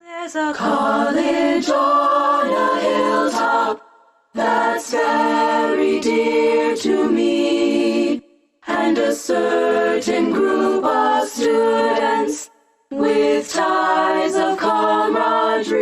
There's a college on a hilltop that's very dear to me, and a certain group of students with ties of camaraderie.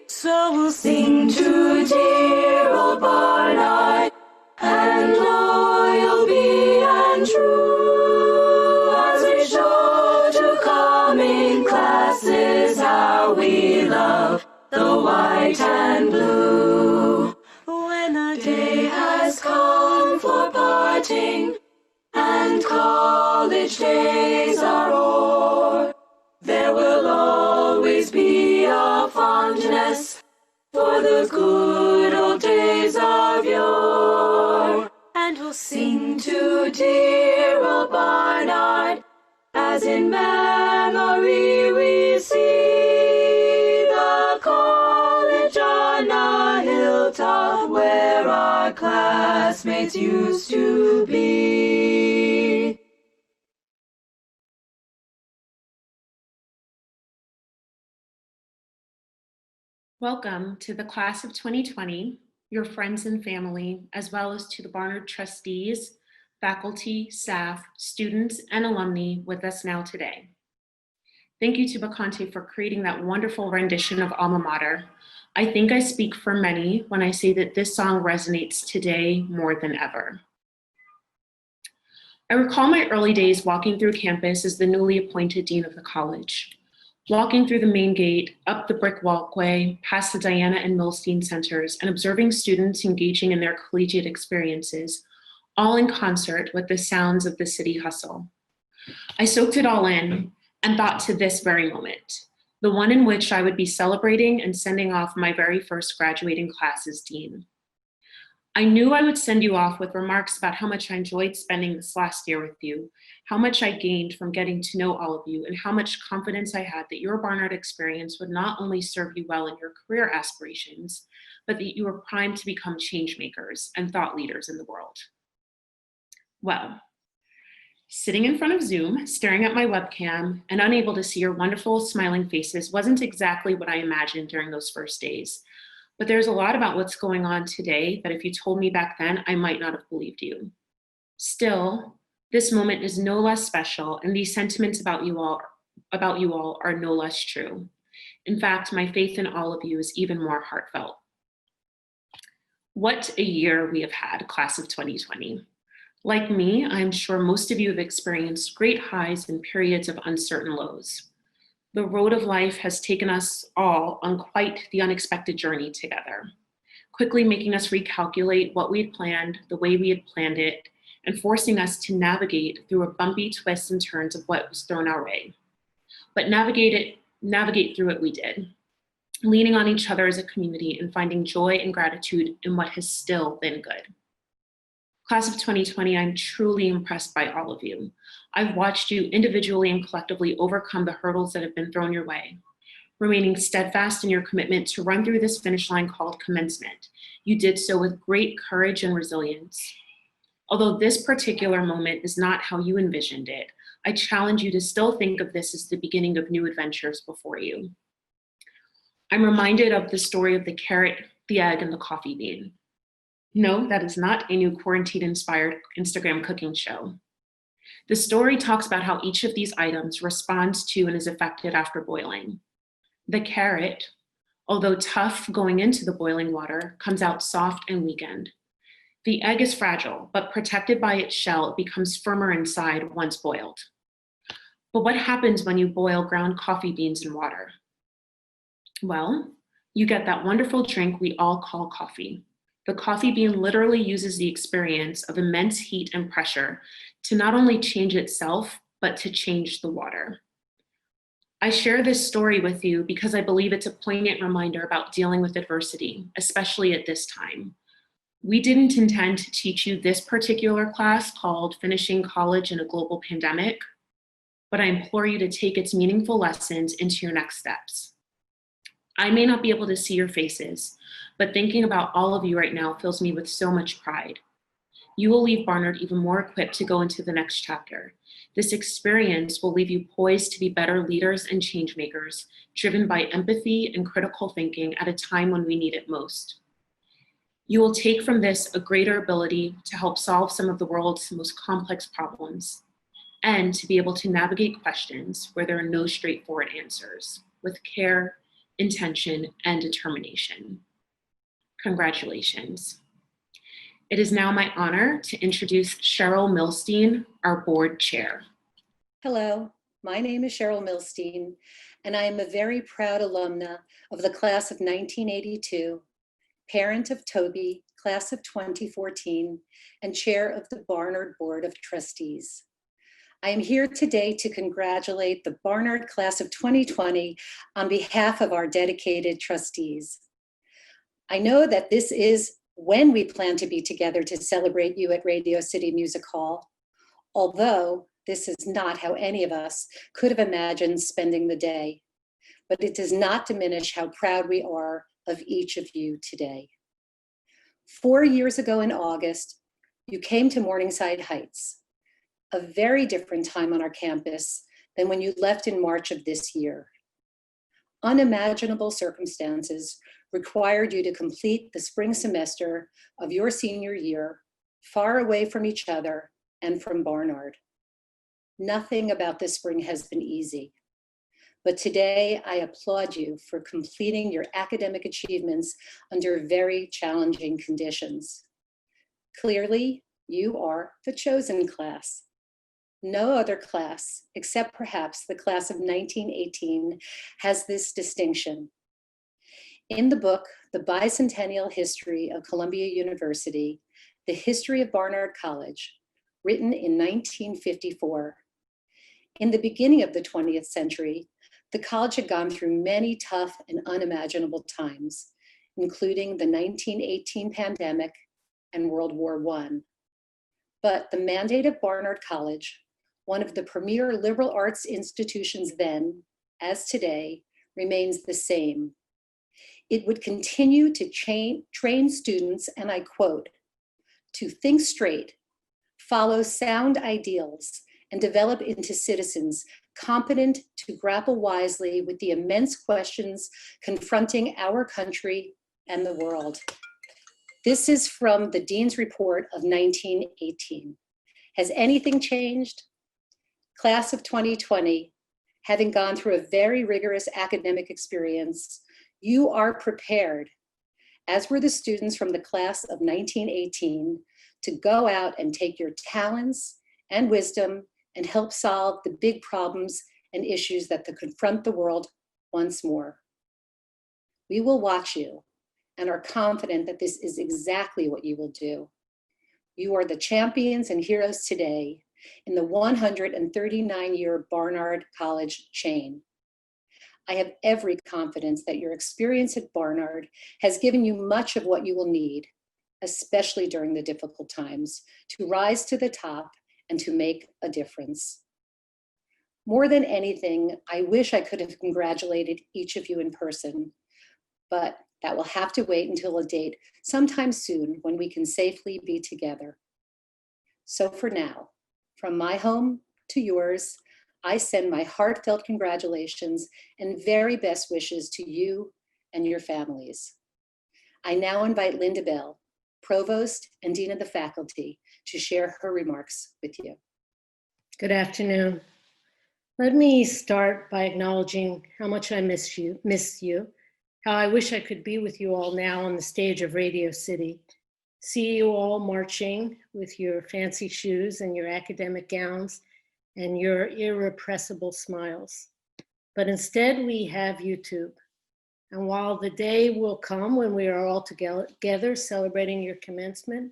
So we'll sing to dear old Barnard, and loyal be and true, as we show to coming classes how we love the white and blue. When the day has come for parting, and college days are o'er, there will always be a fondness for the good old days of yore. And we'll sing to dear old Barnard, as in memory we see the college on a hilltop where our classmates used to be. Welcome to the class of 2020, your friends and family, as well as to the Barnard trustees, faculty, staff, students, and alumni with us now today. Thank you to Bacante for creating that wonderful rendition of Alma Mater. I think I speak for many when I say that this song resonates today more than ever. I recall my early days walking through campus as the newly appointed dean of the college. Walking through the main gate, up the brick walkway, past the Diana and Milstein centers, and observing students engaging in their collegiate experiences, all in concert with the sounds of the city hustle. I soaked it all in and thought to this very moment, the one in which I would be celebrating and sending off my very first graduating class as dean. I knew I would send you off with remarks about how much I enjoyed spending this last year with you, how much I gained from getting to know all of you, and how much confidence I had that your Barnard experience would not only serve you well in your career aspirations, but that you were primed to become change makers and thought leaders in the world. Well, sitting in front of Zoom, staring at my webcam, and unable to see your wonderful smiling faces wasn't exactly what I imagined during those first days. But there's a lot about what's going on today that if you told me back then, I might not have believed you. Still, this moment is no less special, and these sentiments about you all are no less true. In fact, my faith in all of you is even more heartfelt. What a year we have had, class of 2020. Like me, I'm sure most of you have experienced great highs and periods of uncertain lows. The road of life has taken us all on quite the unexpected journey together, quickly making us recalculate what we had planned, the way we had planned it, and forcing us to navigate through a bumpy twists and turns of what was thrown our way. But navigate through it we did, leaning on each other as a community and finding joy and gratitude in what has still been good. Class of 2020, I'm truly impressed by all of you. I've watched you individually and collectively overcome the hurdles that have been thrown your way, remaining steadfast in your commitment to run through this finish line called commencement. You did so with great courage and resilience. Although this particular moment is not how you envisioned it, I challenge you to still think of this as the beginning of new adventures before you. I'm reminded of the story of the carrot, the egg, and the coffee bean. No, that is not a new quarantine-inspired Instagram cooking show. The story talks about how each of these items responds to and is affected after boiling. The carrot, although tough going into the boiling water, comes out soft and weakened. The egg is fragile, but protected by its shell, it becomes firmer inside once boiled. But what happens when you boil ground coffee beans in water? Well, you get that wonderful drink we all call coffee. The coffee bean literally uses the experience of immense heat and pressure to not only change itself, but to change the water. I share this story with you because I believe it's a poignant reminder about dealing with adversity, especially at this time. We didn't intend to teach you this particular class called Finishing College in a Global Pandemic, but I implore you to take its meaningful lessons into your next steps. I may not be able to see your faces, but thinking about all of you right now fills me with so much pride. You will leave Barnard even more equipped to go into the next chapter. This experience will leave you poised to be better leaders and change makers, driven by empathy and critical thinking at a time when we need it most. You will take from this a greater ability to help solve some of the world's most complex problems, and to be able to navigate questions where there are no straightforward answers, with care, intention, and determination. Congratulations. It is now my honor to introduce Cheryl Milstein, our board chair. Hello, my name is Cheryl Milstein, and I am a very proud alumna of the class of 1982, parent of Toby, class of 2014, and chair of the Barnard Board of Trustees. I am here today to congratulate the Barnard class of 2020 on behalf of our dedicated trustees. I know that this is when we plan to be together to celebrate you at Radio City Music Hall, although this is not how any of us could have imagined spending the day. But it does not diminish how proud we are of each of you today. 4 years ago in August, you came to Morningside Heights, a very different time on our campus than when you left in March of this year. Unimaginable circumstances required you to complete the spring semester of your senior year, far away from each other and from Barnard. Nothing about this spring has been easy, but today I applaud you for completing your academic achievements under very challenging conditions. Clearly, you are the chosen class. No other class, except perhaps the class of 1918, has this distinction. In the book, The Bicentennial History of Columbia University, The History of Barnard College, written in 1954, in the beginning of the 20th century, the college had gone through many tough and unimaginable times, including the 1918 pandemic and World War I. But the mandate of Barnard College, one of the premier liberal arts institutions then, as today, remains the same. It would continue to train students, and I quote, to think straight, follow sound ideals, and develop into citizens competent to grapple wisely with the immense questions confronting our country and the world. This is from the Dean's Report of 1918. Has anything changed? Class of 2020, having gone through a very rigorous academic experience, you are prepared, as were the students from the class of 1918, to go out and take your talents and wisdom and help solve the big problems and issues that confront the world once more. We will watch you and are confident that this is exactly what you will do. You are the champions and heroes today in the 139-year Barnard College chain. I have every confidence that your experience at Barnard has given you much of what you will need, especially during the difficult times, to rise to the top and to make a difference. More than anything, I wish I could have congratulated each of you in person, but that will have to wait until a date sometime soon when we can safely be together. So for now, from my home to yours, I send my heartfelt congratulations and very best wishes to you and your families. I now invite Linda Bell, Provost and Dean of the Faculty, to share her remarks with you. Good afternoon. Let me start by acknowledging how much I miss you, how I wish I could be with you all now on the stage of Radio City, see you all marching with your fancy shoes and your academic gowns and your irrepressible smiles. But instead we have YouTube. And while the day will come when we are all together celebrating your commencement,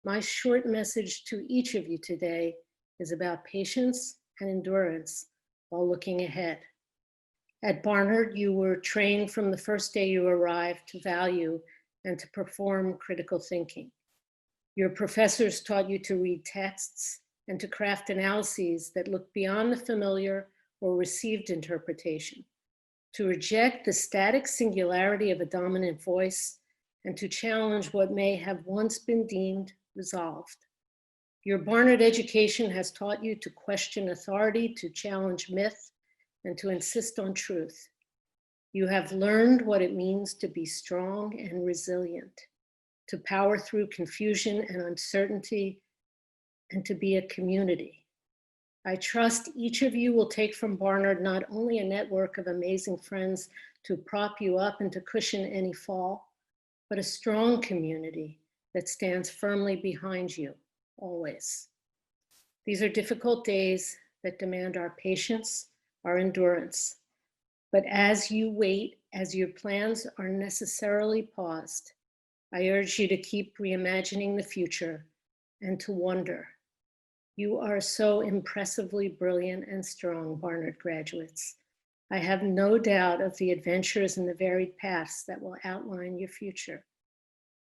my short message to each of you today is about patience and endurance while looking ahead. At Barnard, you were trained from the first day you arrived to value and to perform critical thinking. Your professors taught you to read texts and to craft analyses that look beyond the familiar or received interpretation, to reject the static singularity of a dominant voice, and to challenge what may have once been deemed resolved. Your Barnard education has taught you to question authority, to challenge myth, and to insist on truth. You have learned what it means to be strong and resilient, to power through confusion and uncertainty, and to be a community. I trust each of you will take from Barnard not only a network of amazing friends to prop you up and to cushion any fall, but a strong community that stands firmly behind you, always. These are difficult days that demand our patience, our endurance. But as you wait, as your plans are necessarily paused, I urge you to keep reimagining the future and to wonder. You are so impressively brilliant and strong, Barnard graduates. I have no doubt of the adventures and the varied paths that will outline your future.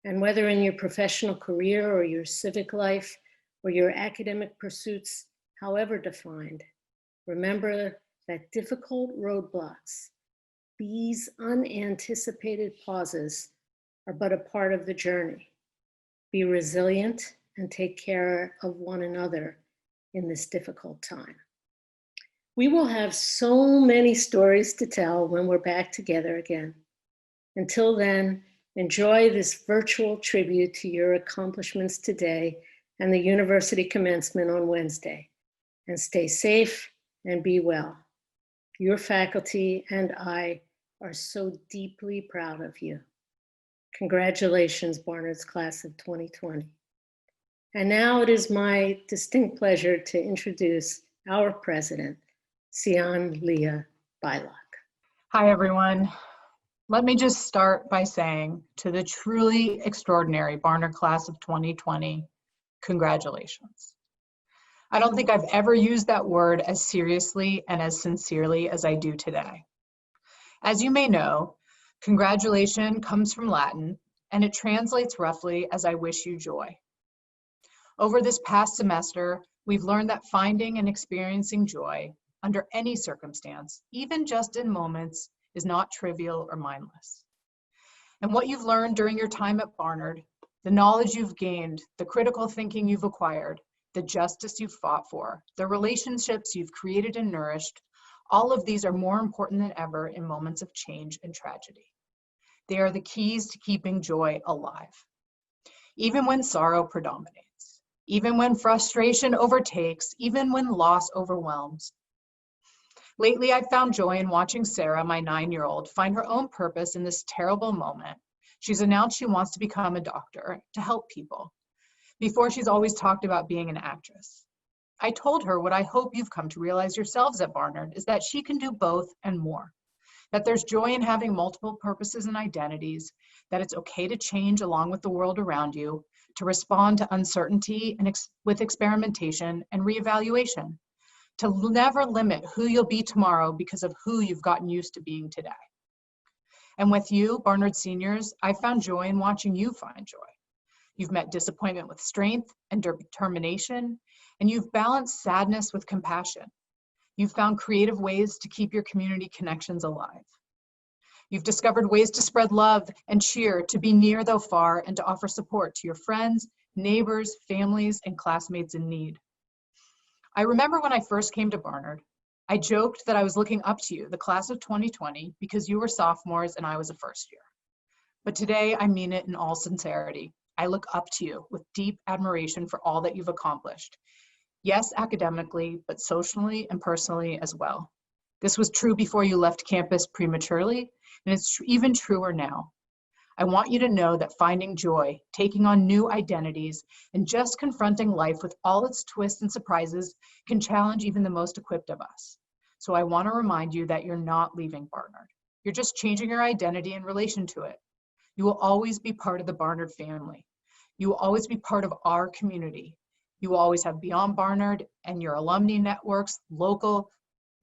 And whether in your professional career or your civic life or your academic pursuits, however defined, remember that difficult roadblocks, these unanticipated pauses, are but a part of the journey. Be resilient and take care of one another in this difficult time. We will have so many stories to tell when we're back together again. Until then, enjoy this virtual tribute to your accomplishments today and the university commencement on Wednesday. And stay safe and be well. Your faculty and I are so deeply proud of you. Congratulations, Barnard's class of 2020. And now it is my distinct pleasure to introduce our president, Sian Leah Bylock. Hi, everyone. Let me just start by saying to the truly extraordinary Barnard class of 2020, congratulations. I don't think I've ever used that word as seriously and as sincerely as I do today. As you may know, congratulation comes from Latin, and it translates roughly as I wish you joy. Over this past semester, we've learned that finding and experiencing joy under any circumstance, even just in moments, is not trivial or mindless. And what you've learned during your time at Barnard, the knowledge you've gained, the critical thinking you've acquired, the justice you've fought for, the relationships you've created and nourished, all of these are more important than ever in moments of change and tragedy. They are the keys to keeping joy alive. Even when sorrow predominates, even when frustration overtakes, even when loss overwhelms. Lately, I've found joy in watching Sarah, my 9-year-old, find her own purpose in this terrible moment. She's announced she wants to become a doctor to help people. Before, she's always talked about being an actress. I told her what I hope you've come to realize yourselves at Barnard is that she can do both and more. That there's joy in having multiple purposes and identities, that it's okay to change along with the world around you, to respond to uncertainty and with experimentation and reevaluation, to never limit who you'll be tomorrow because of who you've gotten used to being today. And with you, Barnard seniors, I found joy in watching you find joy. You've met disappointment with strength and determination, and you've balanced sadness with compassion. You've found creative ways to keep your community connections alive. You've discovered ways to spread love and cheer, to be near though far, and to offer support to your friends, neighbors, families, and classmates in need. I remember when I first came to Barnard, I joked that I was looking up to you, the class of 2020, because you were sophomores and I was a first year. But today, I mean it in all sincerity. I look up to you with deep admiration for all that you've accomplished. Yes, academically, but socially and personally as well. This was true before you left campus prematurely, and it's even truer now. I want you to know that finding joy, taking on new identities, and just confronting life with all its twists and surprises can challenge even the most equipped of us. So I want to remind you that you're not leaving Barnard. You're just changing your identity in relation to it. You will always be part of the Barnard family. You will always be part of our community. You will always have Beyond Barnard and your alumni networks, local,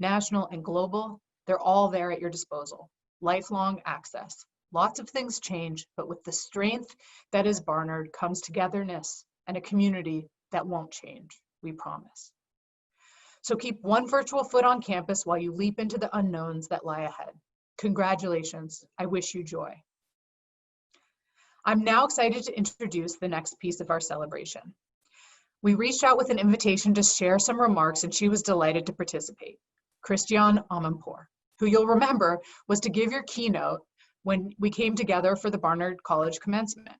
national, and global. They're all there at your disposal. Lifelong access. Lots of things change, but with the strength that is Barnard comes togetherness and a community that won't change, we promise. So keep one virtual foot on campus while you leap into the unknowns that lie ahead. Congratulations. I wish you joy. I'm now excited to introduce the next piece of our celebration. We reached out with an invitation to share some remarks, and she was delighted to participate. Christiane Amanpour, who you'll remember was to give your keynote when we came together for the Barnard College commencement.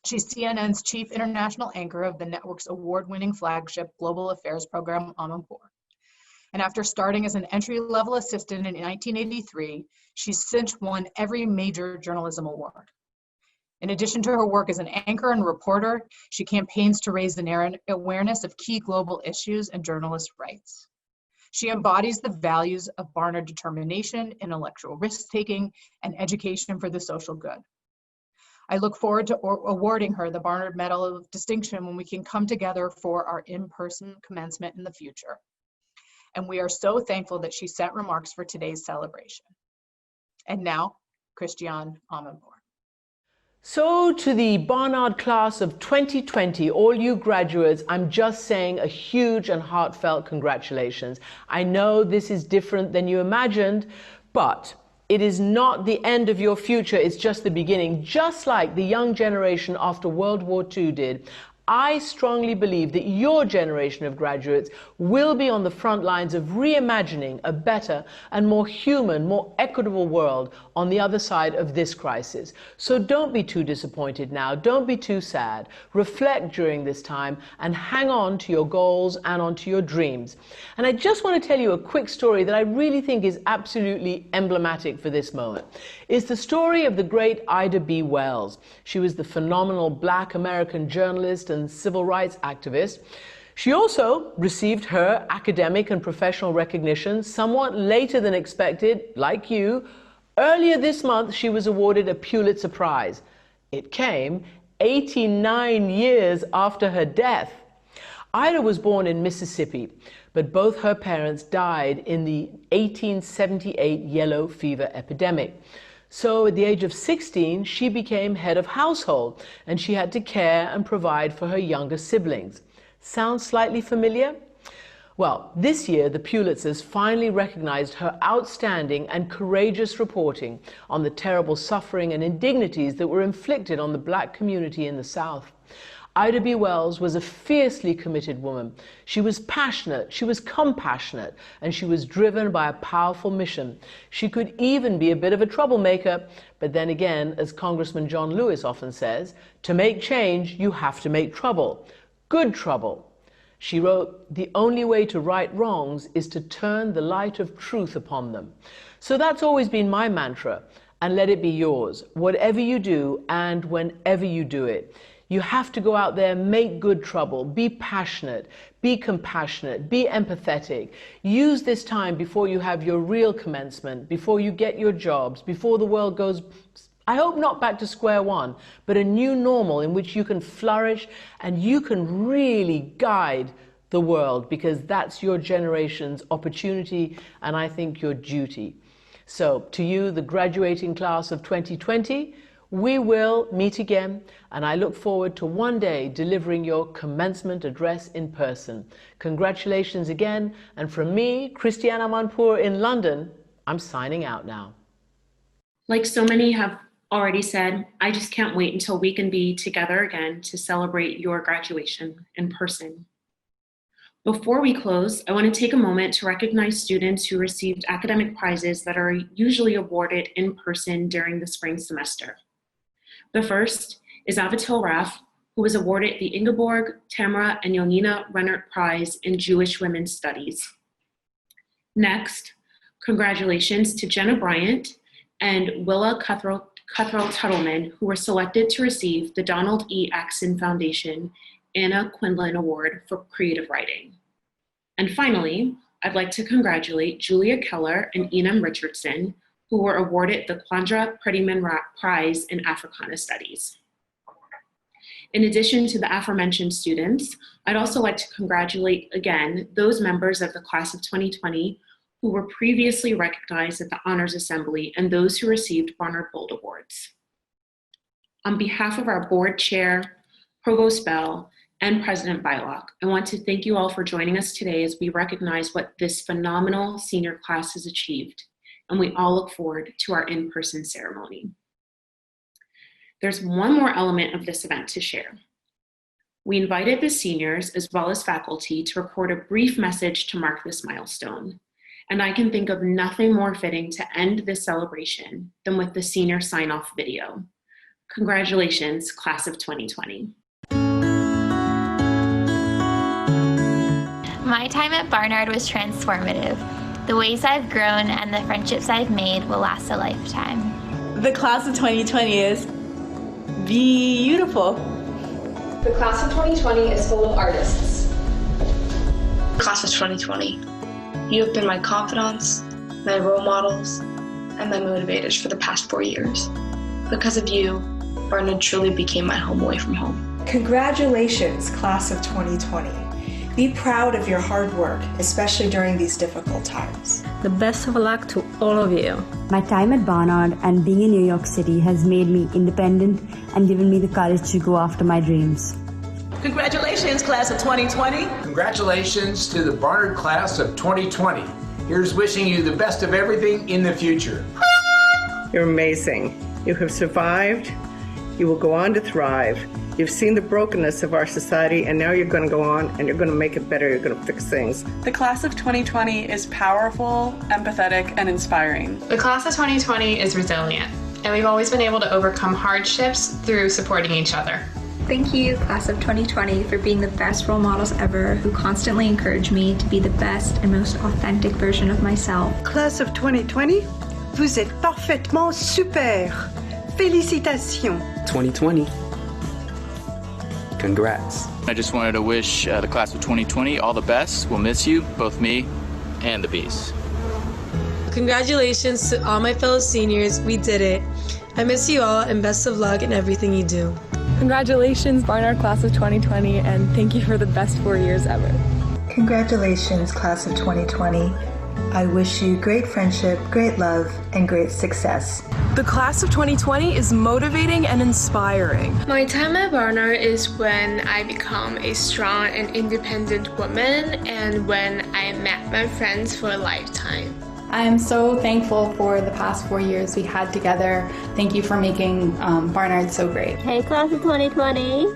She's CNN's chief international anchor of the network's award-winning flagship global affairs program, Amanpour. And after starting as an entry-level assistant in 1983, she's since won every major journalism award. In addition to her work as an anchor and reporter, she campaigns to raise the awareness of key global issues and journalist rights. She embodies the values of Barnard determination, intellectual risk-taking, and education for the social good. I look forward to awarding her the Barnard Medal of Distinction when we can come together for our in-person commencement in the future. And we are so thankful that she sent remarks for today's celebration. And now, Christiane Amanpour. So to the Barnard class of 2020, all you graduates, I'm just saying a huge and heartfelt congratulations. I know this is different than you imagined, but it is not the end of your future, it's just the beginning. Just like the young generation after World War II did, I strongly believe that your generation of graduates will be on the front lines of reimagining a better and more human, more equitable world on the other side of this crisis. So don't be too disappointed now. Don't be too sad. Reflect during this time and hang on to your goals and onto your dreams. And I just want to tell you a quick story that I really think is absolutely emblematic for this moment. It's the story of the great Ida B. Wells. She was the phenomenal Black American journalist and civil rights activist. She also received her academic and professional recognition somewhat later than expected, like you. Earlier this month, she was awarded a Pulitzer Prize. It came 89 years after her death. Ida was born in Mississippi, but both her parents died in the 1878 yellow fever epidemic. So at the age of 16, she became head of household, and she had to care and provide for her younger siblings. Sounds slightly familiar? Well, this year, the Pulitzers finally recognized her outstanding and courageous reporting on the terrible suffering and indignities that were inflicted on the Black community in the South. Ida B. Wells was a fiercely committed woman. She was passionate, she was compassionate, and she was driven by a powerful mission. She could even be a bit of a troublemaker, but then again, as Congressman John Lewis often says, to make change, you have to make trouble. Good trouble. She wrote, "The only way to right wrongs is to turn the light of truth upon them." So that's always been my mantra, and let it be yours. Whatever you do and whenever you do it, you have to go out there, make good trouble, be passionate, be compassionate, be empathetic. Use this time before you have your real commencement, before you get your jobs, before the world goes, I hope not back to square one, but a new normal in which you can flourish and you can really guide the world, because that's your generation's opportunity and I think your duty. So to you, the graduating class of 2020, we will meet again, and I look forward to one day delivering your commencement address in person. Congratulations again, and from me, Christiane Amanpour in London, I'm signing out now. Like so many have already said, I just can't wait until we can be together again to celebrate your graduation in person. Before we close, I want to take a moment to recognize students who received academic prizes that are usually awarded in person during the spring semester. The first is Avital Raff, who was awarded the Ingeborg, Tamara, and Yonina Rennert Prize in Jewish Women's Studies. Next, congratulations to Jenna Bryant and Willa Cuthrell-Tuttleman, who were selected to receive the Donald E. Axon Foundation Anna Quinlan Award for Creative Writing. And finally, I'd like to congratulate Julia Keller and Enam Richardson, who were awarded the Quandra Prettyman Prize in Africana Studies. In addition to the aforementioned students, I'd also like to congratulate again those members of the class of 2020 who were previously recognized at the Honors Assembly and those who received Barnard Bold Awards. On behalf of our board chair, Provost Bell, and President Bylock, I want to thank you all for joining us today as we recognize what this phenomenal senior class has achieved, and we all look forward to our in-person ceremony. There's one more element of this event to share. We invited the seniors as well as faculty to record a brief message to mark this milestone. And I can think of nothing more fitting to end this celebration than with the senior sign-off video. Congratulations, class of 2020. My time at Barnard was transformative. The ways I've grown and the friendships I've made will last a lifetime. The class of 2020 is beautiful. The class of 2020 is full of artists. Class of 2020, you have been my confidants, my role models, and my motivators for the past 4 years. Because of you, Barnard truly became my home away from home. Congratulations, class of 2020. Be proud of your hard work, especially during these difficult times. The best of luck to all of you. My time at Barnard and being in New York City has made me independent and given me the courage to go after my dreams. Congratulations, class of 2020. Congratulations to the Barnard class of 2020. Here's wishing you the best of everything in the future. You're amazing. You have survived. You will go on to thrive. You've seen the brokenness of our society, and now you're going to go on and you're going to make it better. You're going to fix things. The class of 2020 is powerful, empathetic, and inspiring. The class of 2020 is resilient, and we've always been able to overcome hardships through supporting each other. Thank you, class of 2020, for being the best role models ever who constantly encourage me to be the best and most authentic version of myself. Class of 2020, vous êtes parfaitement super. Félicitations. 2020. Congrats. I just wanted to wish the class of 2020 all the best. We'll miss you, both me and the bees. Congratulations to all my fellow seniors. We did it. I miss you all and best of luck in everything you do. Congratulations, Barnard class of 2020, and thank you for the best 4 years ever. Congratulations, class of 2020. I wish you great friendship, great love, and great success. The class of 2020 is motivating and inspiring. My time at Barnard is when I become a strong and independent woman and when I met my friends for a lifetime. I am so thankful for the past 4 years we had together. Thank you for making Barnard so great. Hey, class of 2020.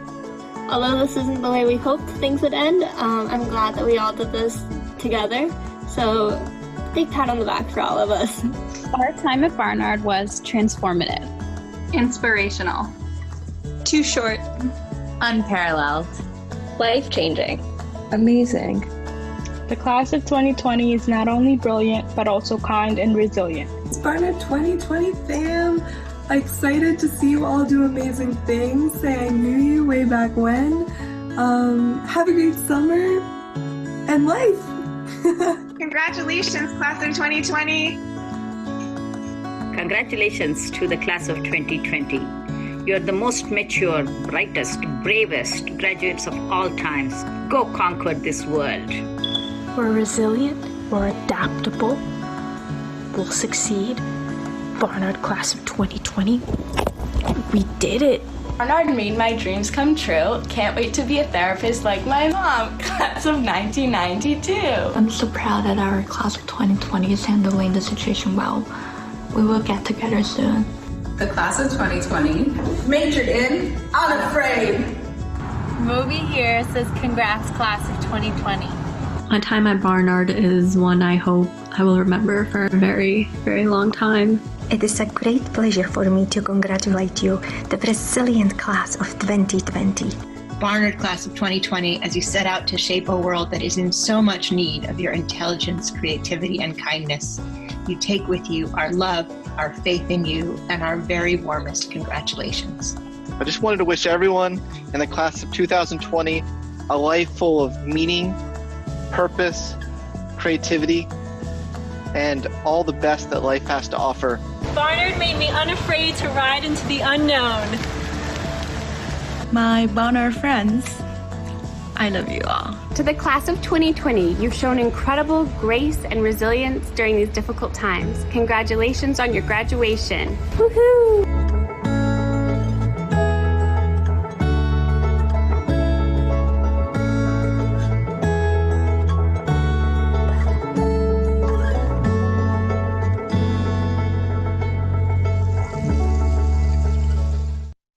Although this isn't the way we hoped things would end, I'm glad that we all did this together. So big pat on the back for all of us. Our time at Barnard was transformative. Inspirational. Too short. Unparalleled. Life-changing. Amazing. The class of 2020 is not only brilliant, but also kind and resilient. It's Barnard 2020 fam. I'm excited to see you all do amazing things. Say I knew you way back when. Have a great summer and life. Congratulations, class of 2020. Congratulations to the class of 2020. You're the most mature, brightest, bravest graduates of all times. Go conquer this world. We're resilient, we're adaptable, we'll succeed. Barnard class of 2020, we did it. Barnard made my dreams come true. Can't wait to be a therapist like my mom. Class of 1992. I'm so proud that our class of 2020 is handling the situation well. We will get together soon. The class of 2020 majored in Unafraid. Moby here says congrats, class of 2020. My time at Barnard is one I hope I will remember for a very, very long time. It is a great pleasure for me to congratulate you, the resilient class of 2020. Barnard class of 2020, as you set out to shape a world that is in so much need of your intelligence, creativity, and kindness. You take with you our love, our faith in you, and our very warmest congratulations. I just wanted to wish everyone in the class of 2020 a life full of meaning, purpose, creativity, and all the best that life has to offer. Barnard made me unafraid to ride into the unknown. My Barnard friends, I love you all. To the class of 2020, you've shown incredible grace and resilience during these difficult times. Congratulations on your graduation. Woohoo!